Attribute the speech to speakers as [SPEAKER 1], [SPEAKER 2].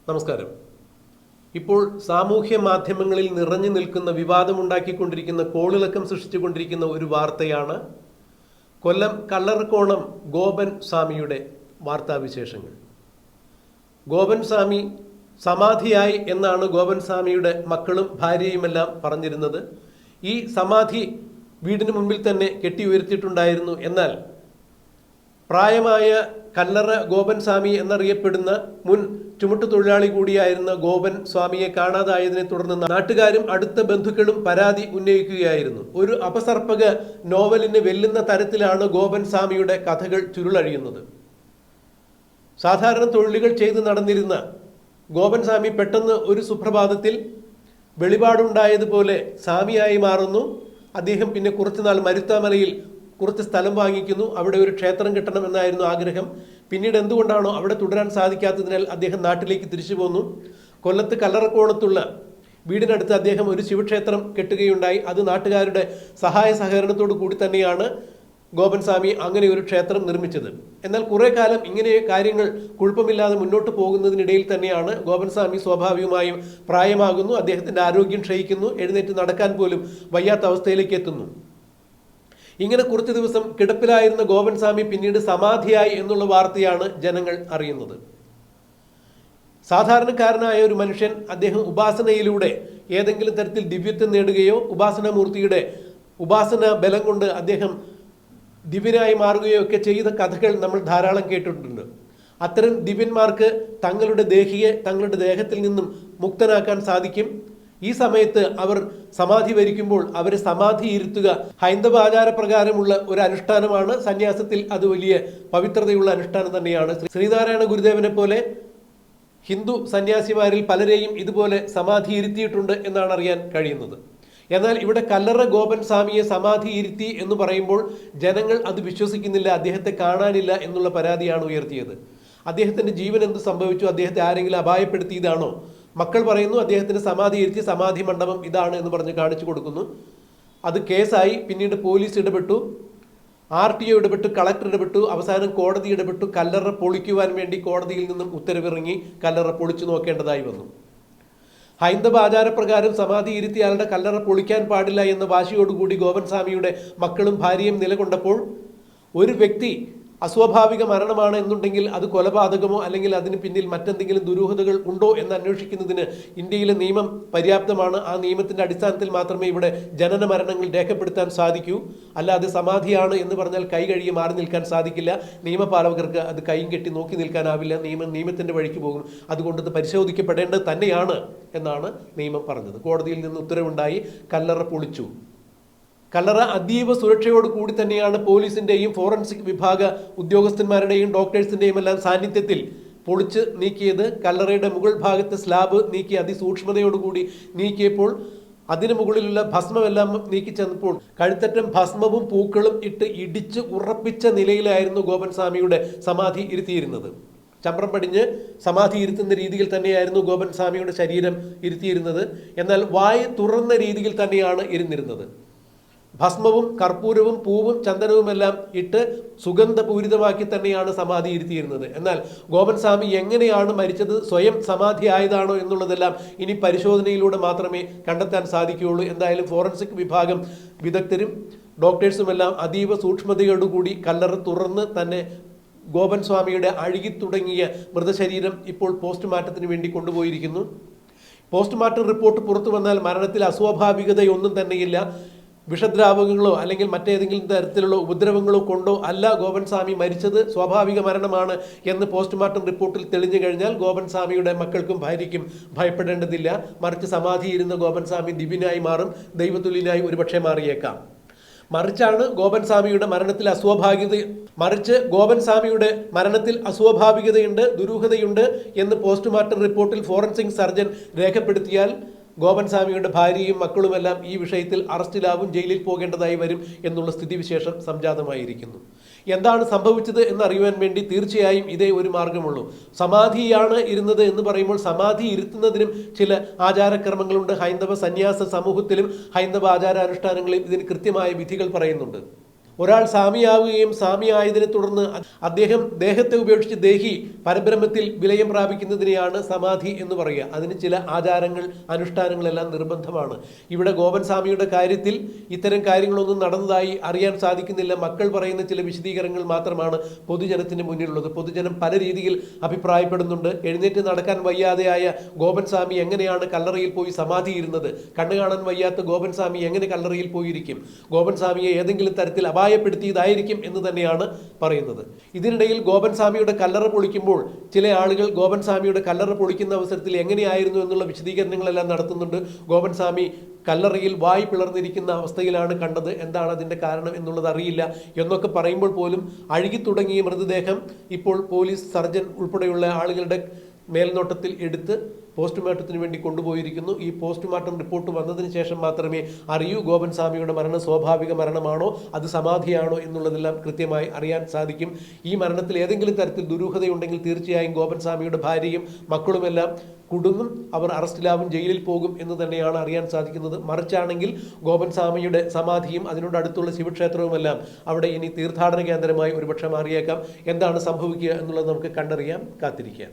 [SPEAKER 1] നമസ്കാരം. ഇപ്പോൾ സാമൂഹ്യ മാധ്യമങ്ങളിൽ നിറഞ്ഞു നിൽക്കുന്ന വിവാദമുണ്ടാക്കിക്കൊണ്ടിരിക്കുന്ന കോളിളക്കം സൃഷ്ടിച്ചുകൊണ്ടിരിക്കുന്ന ഒരു വാർത്തയാണ് കൊല്ലം കല്ലറക്കോണം ഗോപൻ സ്വാമിയുടെ വാർത്താവിശേഷങ്ങൾ. ഗോപൻ സ്വാമി സമാധിയായി എന്നാണ് ഗോപൻ സ്വാമിയുടെ മക്കളും ഭാര്യയുമെല്ലാം പറഞ്ഞിരുന്നത്. ഈ സമാധി വീടിന് മുമ്പിൽ തന്നെ കെട്ടി ഉയർത്തിയിട്ടുണ്ടായിരുന്നു. എന്നാൽ പ്രായമായ കല്ലറ ഗോപൻ സ്വാമി എന്നറിയപ്പെടുന്ന മുൻ ചുമട്ടുതൊഴിലാളി കൂടിയായിരുന്ന ഗോപൻ സ്വാമിയെ കാണാതായതിനെ തുടർന്ന് നാട്ടുകാരും അടുത്ത ബന്ധുക്കളും പരാതി ഉന്നയിക്കുകയായിരുന്നു. ഒരു അപസർപ്പക നോവലിന് വെല്ലുന്ന തരത്തിലാണ് ഗോപൻ സ്വാമിയുടെ കഥകൾ ചുരുളഴിയുന്നത്. സാധാരണ തൊഴിലുകൾ ചെയ്ത് നടന്നിരുന്ന ഗോപൻ സ്വാമി പെട്ടെന്ന് ഒരു സുപ്രഭാതത്തിൽ വെളിപാടുണ്ടായതുപോലെ സ്വാമിയായി മാറുന്നു. അദ്ദേഹം പിന്നെ കുറച്ചുനാൾ മരുത്താമലയിൽ കുറച്ച് സ്ഥലം വാങ്ങിക്കുന്നു. അവിടെ ഒരു ക്ഷേത്രം കെട്ടണമെന്നായിരുന്നു ആഗ്രഹം. പിന്നീട് എന്തുകൊണ്ടാണോ അവിടെ തുടരാൻ സാധിക്കാത്തതിനാൽ അദ്ദേഹം നാട്ടിലേക്ക് തിരിച്ചു പോന്നു. കൊല്ലത്ത് കല്ലറക്കോണത്തുള്ള വീടിനടുത്ത് അദ്ദേഹം ഒരു ശിവക്ഷേത്രം കെട്ടുകയുണ്ടായി. അത് നാട്ടുകാരുടെ സഹായ സഹകരണത്തോടു കൂടി തന്നെയാണ് ഗോപൻ സ്വാമി അങ്ങനെ ഒരു ക്ഷേത്രം നിർമ്മിച്ചത്. എന്നാൽ കുറേ കാലം ഇങ്ങനെ കാര്യങ്ങൾ കുഴപ്പമില്ലാതെ മുന്നോട്ട് പോകുന്നതിനിടയിൽ തന്നെയാണ് ഗോപൻ സ്വാമി സ്വാഭാവികമായും പ്രായമാകുന്നു. അദ്ദേഹത്തിൻ്റെ ആരോഗ്യം ക്ഷയിക്കുന്നു. എഴുന്നേറ്റ് നടക്കാൻ പോലും വയ്യാത്ത അവസ്ഥയിലേക്ക് എത്തുന്നു. ഇങ്ങനെ കുറച്ച് ദിവസം കിടപ്പിലായിരുന്ന ഗോപൻ സ്വാമി പിന്നീട് സമാധിയായി എന്നുള്ള വാർത്തയാണ് ജനങ്ങൾ അറിയുന്നത്. സാധാരണക്കാരനായ ഒരു മനുഷ്യൻ അദ്ദേഹം ഉപാസനയിലൂടെ ഏതെങ്കിലും തരത്തിൽ ദിവ്യത്വം നേടുകയോ ഉപാസനാമൂർത്തിയുടെ ഉപാസന ബലം കൊണ്ട് അദ്ദേഹം ദിവ്യനായി മാറുകയോ ഒക്കെ ചെയ്ത കഥകൾ നമ്മൾ ധാരാളം കേട്ടിട്ടുണ്ട്. അത്തരം ദിവ്യന്മാർക്ക് തങ്ങളുടെ ദേഹിയെ തങ്ങളുടെ ദേഹത്തിൽ നിന്നും മുക്തനാക്കാൻ സാധിക്കും. ഈ സമയത്ത് അവർ സമാധി വരിക്കുമ്പോൾ അവരെ സമാധി ഇരുത്തുക ഹൈന്ദവ ആചാരപ്രകാരമുള്ള ഒരു അനുഷ്ഠാനമാണ്. സന്യാസത്തിൽ അത് വലിയ പവിത്രതയുള്ള അനുഷ്ഠാനം തന്നെയാണ്. ശ്രീനാരായണ ഗുരുദേവനെ പോലെ ഹിന്ദു സന്യാസിമാരിൽ പലരെയും ഇതുപോലെ സമാധി ഇരുത്തിയിട്ടുണ്ട് എന്നാണ് അറിയാൻ കഴിയുന്നത്. എന്നാൽ ഇവിടെ കല്ലറ ഗോപൻ സ്വാമിയെ സമാധി ഇരുത്തി എന്ന് പറയുമ്പോൾ ജനങ്ങൾ അത് വിശ്വസിക്കുന്നില്ല. അദ്ദേഹത്തെ കാണാനില്ല എന്നുള്ള പരാതിയാണ് ഉയർത്തിയത്. അദ്ദേഹത്തിൻ്റെ ജീവൻ എന്ത് സംഭവിച്ചു? അദ്ദേഹത്തെ ആരെങ്കിലും അപായപ്പെടുത്തിയതാണോ? മക്കൾ പറയുന്നു അദ്ദേഹത്തിന് സമാധി ഇരുത്തി സമാധി മണ്ഡപം ഇതാണ് എന്ന് പറഞ്ഞ് കാണിച്ചു കൊടുക്കുന്നു. അത് കേസായി. പിന്നീട് പോലീസ് ഇടപെട്ടു, RTO ഇടപെട്ടു, കളക്ടർ ഇടപെട്ടു, അവസാനം കോടതി ഇടപെട്ടു. കല്ലറ പൊളിക്കുവാൻ വേണ്ടി കോടതിയിൽ നിന്നും ഉത്തരവിറങ്ങി. കല്ലറ പൊളിച്ചു നോക്കേണ്ടതായി വന്നു. ഹൈന്ദവ ആചാരപ്രകാരം സമാധി ഇരുത്തിയാളുടെ കല്ലറ പൊളിക്കാൻ പാടില്ല എന്ന വാശിയോടുകൂടി ഗോപൻ സ്വാമിയുടെ മക്കളും ഭാര്യയും നിലകൊണ്ടപ്പോൾ ഒരു വ്യക്തി അസ്വാഭാവിക മരണമാണ് എന്നുണ്ടെങ്കിൽ അത് കൊലപാതകമോ അല്ലെങ്കിൽ അതിന് പിന്നിൽ മറ്റെന്തെങ്കിലും ദുരൂഹതകൾ ഉണ്ടോ എന്ന് അന്വേഷിക്കുന്നതിന് ഇന്ത്യയിലെ നിയമം പര്യാപ്തമാണ്. ആ നിയമത്തിൻ്റെ അടിസ്ഥാനത്തിൽ മാത്രമേ ഇവിടെ ജനന മരണങ്ങൾ രേഖപ്പെടുത്താൻ സാധിക്കൂ. അല്ലാതെ സമാധിയാണ് എന്ന് പറഞ്ഞാൽ കൈ കഴുകി മാറി നിൽക്കാൻ സാധിക്കില്ല. നിയമപാലകർക്ക് അത് കൈയും കെട്ടി നോക്കി നിൽക്കാനാവില്ല. നിയമത്തിൻ്റെ വഴിക്ക് പോകും. അതുകൊണ്ട് ഇത് പരിശോധിക്കപ്പെടേണ്ടത് തന്നെയാണ് എന്നാണ് നിയമം പറഞ്ഞത്. കോടതിയിൽ നിന്ന് ഉത്തരവുണ്ടായി. കല്ലറ പൊളിച്ചു. കല്ലറ അതീവ സുരക്ഷയോട് കൂടി തന്നെയാണ് പോലീസിൻ്റെയും ഫോറൻസിക് വിഭാഗ ഉദ്യോഗസ്ഥന്മാരുടെയും ഡോക്ടേഴ്സിൻ്റെയും എല്ലാം സാന്നിധ്യത്തിൽ പൊളിച്ച് നീക്കിയത്. കല്ലറയുടെ മുകൾ ഭാഗത്തെ സ്ലാബ് നീക്കി അതിസൂക്ഷ്മതയോടുകൂടി നീക്കിയപ്പോൾ അതിന് മുകളിലുള്ള ഭസ്മമെല്ലാം നീക്കി ചെന്നപ്പോൾ കഴുത്തറ്റം ഭസ്മവും പൂക്കളും ഇട്ട് ഇടിച്ച് ഉറപ്പിച്ച നിലയിലായിരുന്നു ഗോപൻ സ്വാമിയുടെ സമാധി ഇരുത്തിയിരുന്നത്. ചമ്രം പടിഞ്ഞ് സമാധി ഇരുത്തുന്ന രീതിയിൽ തന്നെയായിരുന്നു ഗോപൻ സ്വാമിയുടെ ശരീരം ഇരുത്തിയിരുന്നത്. എന്നാൽ വായ് തുറന്ന രീതിയിൽ തന്നെയാണ് ഇരുന്നിരുന്നത്. ഭസ്മവും കർപ്പൂരവും പൂവും ചന്ദനവുമെല്ലാം ഇട്ട് സുഗന്ധപൂരിതമാക്കി തന്നെയാണ് സമാധി ഇരുത്തിയിരുന്നത്. എന്നാൽ ഗോപൻ സ്വാമി എങ്ങനെയാണ് മരിച്ചത്, സ്വയം സമാധി ആയതാണോ എന്നുള്ളതെല്ലാം ഇനി പരിശോധനയിലൂടെ മാത്രമേ കണ്ടെത്താൻ സാധിക്കുകയുള്ളൂ. എന്തായാലും ഫോറൻസിക് വിഭാഗം വിദഗ്ധരും ഡോക്ടേഴ്സുമെല്ലാം അതീവ സൂക്ഷ്മതയോടുകൂടി കല്ലറ തുറന്ന് തന്നെ ഗോപൻ സ്വാമിയുടെ അഴുകിത്തുടങ്ങിയ മൃതശരീരം ഇപ്പോൾ പോസ്റ്റ്മോർട്ടത്തിന് വേണ്ടി കൊണ്ടുപോയിരിക്കുന്നു. പോസ്റ്റ്മോർട്ടം റിപ്പോർട്ട് പുറത്തു വന്നാൽ മരണത്തിൽ അസ്വാഭാവികതയൊന്നും തന്നെയില്ല. വിഷദ്രാവകങ്ങളോ അല്ലെങ്കിൽ മറ്റേതെങ്കിലും തരത്തിലുള്ള ഉപദ്രവങ്ങളോ കൊണ്ടോ അല്ല ഗോപൻ സ്വാമി മരിച്ചത്, സ്വാഭാവിക മരണമാണ് എന്ന് പോസ്റ്റ്മോർട്ടം റിപ്പോർട്ടിൽ തെളിഞ്ഞു കഴിഞ്ഞാൽ ഗോപൻ സ്വാമിയുടെ മക്കൾക്കും ഭാര്യയ്ക്കും ഭയപ്പെടേണ്ടതില്ല. മറിച്ച് സമാധിയിരുന്ന ഗോപൻ സ്വാമി ദിവ്യനായി മാറും, ദൈവതുല്യനായി ഒരുപക്ഷെ മാറിയേക്കാം. മറിച്ചാണ് ഗോപൻ സ്വാമിയുടെ മരണത്തിൽ അസ്വാഭാവികതയുണ്ട്, ദുരൂഹതയുണ്ട് എന്ന് പോസ്റ്റ്മോർട്ടം റിപ്പോർട്ടിൽ ഫോറൻസിക് സർജൻ രേഖപ്പെടുത്തിയാൽ ഗോപൻ സ്വാമിയുടെ ഭാര്യയും മക്കളുമെല്ലാം ഈ വിഷയത്തിൽ അറസ്റ്റിലാവും, ജയിലിൽ പോകേണ്ടതായി വരും എന്നുള്ള സ്ഥിതിവിശേഷം സംജാതമായിരിക്കുന്നു. എന്താണ് സംഭവിച്ചത് എന്നറിയുവാൻ വേണ്ടി തീർച്ചയായും ഇതേ ഒരു മാർഗമുള്ളൂ. സമാധിയാണ് ഇരുന്നത് എന്ന് പറയുമ്പോൾ സമാധി ഇരുത്തുന്നതിനും ചില ആചാരക്രമങ്ങളുണ്ട്. ഹൈന്ദവ സന്യാസ സമൂഹത്തിലും ഹൈന്ദവ ആചാരാനുഷ്ഠാനങ്ങളിലും ഇതിന് കൃത്യമായ വിധികൾ പറയുന്നുണ്ട്. ഒരാൾ സ്വാമിയാവുകയും സ്വാമിയായതിനെ തുടർന്ന് അദ്ദേഹം ദേഹത്തെ ഉപേക്ഷിച്ച് ദേഹി പരബ്രഹ്മത്തിൽ വിലയം പ്രാപിക്കുന്നതിനെയാണ് സമാധി എന്ന് പറയുക. അതിന് ചില ആചാരങ്ങൾ അനുഷ്ഠാനങ്ങളെല്ലാം നിർബന്ധമാണ്. ഇവിടെ ഗോപൻ സ്വാമിയുടെ കാര്യത്തിൽ ഇത്തരം കാര്യങ്ങളൊന്നും നടന്നതായി അറിയാൻ സാധിക്കുന്നില്ല. മക്കൾ പറയുന്ന ചില വിശദീകരണങ്ങൾ മാത്രമാണ് പൊതുജനത്തിന് മുന്നിലുള്ളത്. പൊതുജനം പല രീതിയിൽ അഭിപ്രായപ്പെടുന്നുണ്ട്. എഴുന്നേറ്റ് നടക്കാൻ വയ്യാതെയായ ഗോപൻ സ്വാമി എങ്ങനെയാണ് കല്ലറയിൽ പോയി സമാധിയിരുന്നത്? കണ്ണു കാണാൻ വയ്യാത്ത ഗോപൻ സ്വാമി എങ്ങനെ കല്ലറയിൽ പോയിരിക്കും? ഗോപൻ സ്വാമിയെ ഏതെങ്കിലും തരത്തിൽ അപായപ്പെടുത്തിയതായിരിക്കും എന്ന് തന്നെയാണ് പറയുന്നത്. ഇതിനിടയിൽ ഗോപൻ സ്വാമിയുടെ കല്ലറ പൊളിക്കുമ്പോൾ ചില ആളുകൾ ഗോപൻ സ്വാമിയുടെ കല്ലറ പൊളിക്കുന്ന അവസരത്തിൽ എങ്ങനെയായിരുന്നു എന്നുള്ള വിശദീകരണങ്ങളെല്ലാം നടത്തുന്നുണ്ട്. ഗോപൻ സ്വാമി കല്ലറയിൽ വായ് പിളർന്നിരിക്കുന്ന അവസ്ഥയിലാണ് കണ്ടത്. എന്താണ് അതിൻ്റെ കാരണം എന്നുള്ളത് അറിയില്ല എന്നൊക്കെ പറയുമ്പോൾ പോലും അഴുകി തുടങ്ങിയ മൃതദേഹം ഇപ്പോൾ പോലീസ്, സർജൻ ഉൾപ്പെടെയുള്ള ആളുകളുടെ മേൽനോട്ടത്തിൽ എടുത്ത് പോസ്റ്റ്മോർട്ടത്തിന് വേണ്ടി കൊണ്ടുപോയിരിക്കുന്നു. ഈ പോസ്റ്റ്മോർട്ടം റിപ്പോർട്ട് വന്നതിന് ശേഷം മാത്രമേ അറിയൂ ഗോപൻ സ്വാമിയുടെ മരണം സ്വാഭാവിക മരണമാണോ അത് സമാധിയാണോ എന്നുള്ളതെല്ലാം കൃത്യമായി അറിയാൻ സാധിക്കും. ഈ മരണത്തിൽ ഏതെങ്കിലും തരത്തിൽ ദുരൂഹതയുണ്ടെങ്കിൽ തീർച്ചയായും ഗോപൻ സ്വാമിയുടെ ഭാര്യയും മക്കളുമെല്ലാം കുടുങ്ങും. അവർ അറസ്റ്റിലാവും, ജയിലിൽ പോകും എന്ന് തന്നെയാണ് അറിയാൻ സാധിക്കുന്നത്. മറിച്ചാണെങ്കിൽ ഗോപൻ സ്വാമിയുടെ സമാധിയും അതിനോട് അടുത്തുള്ള ശിവക്ഷേത്രവുമെല്ലാം അവിടെ ഇനി തീർത്ഥാടന കേന്ദ്രമായി ഒരുപക്ഷെ മാറിയേക്കാം. എന്താണ് സംഭവിക്കുക എന്നുള്ളത് നമുക്ക് കണ്ടറിയാം, കാത്തിരിക്കാം.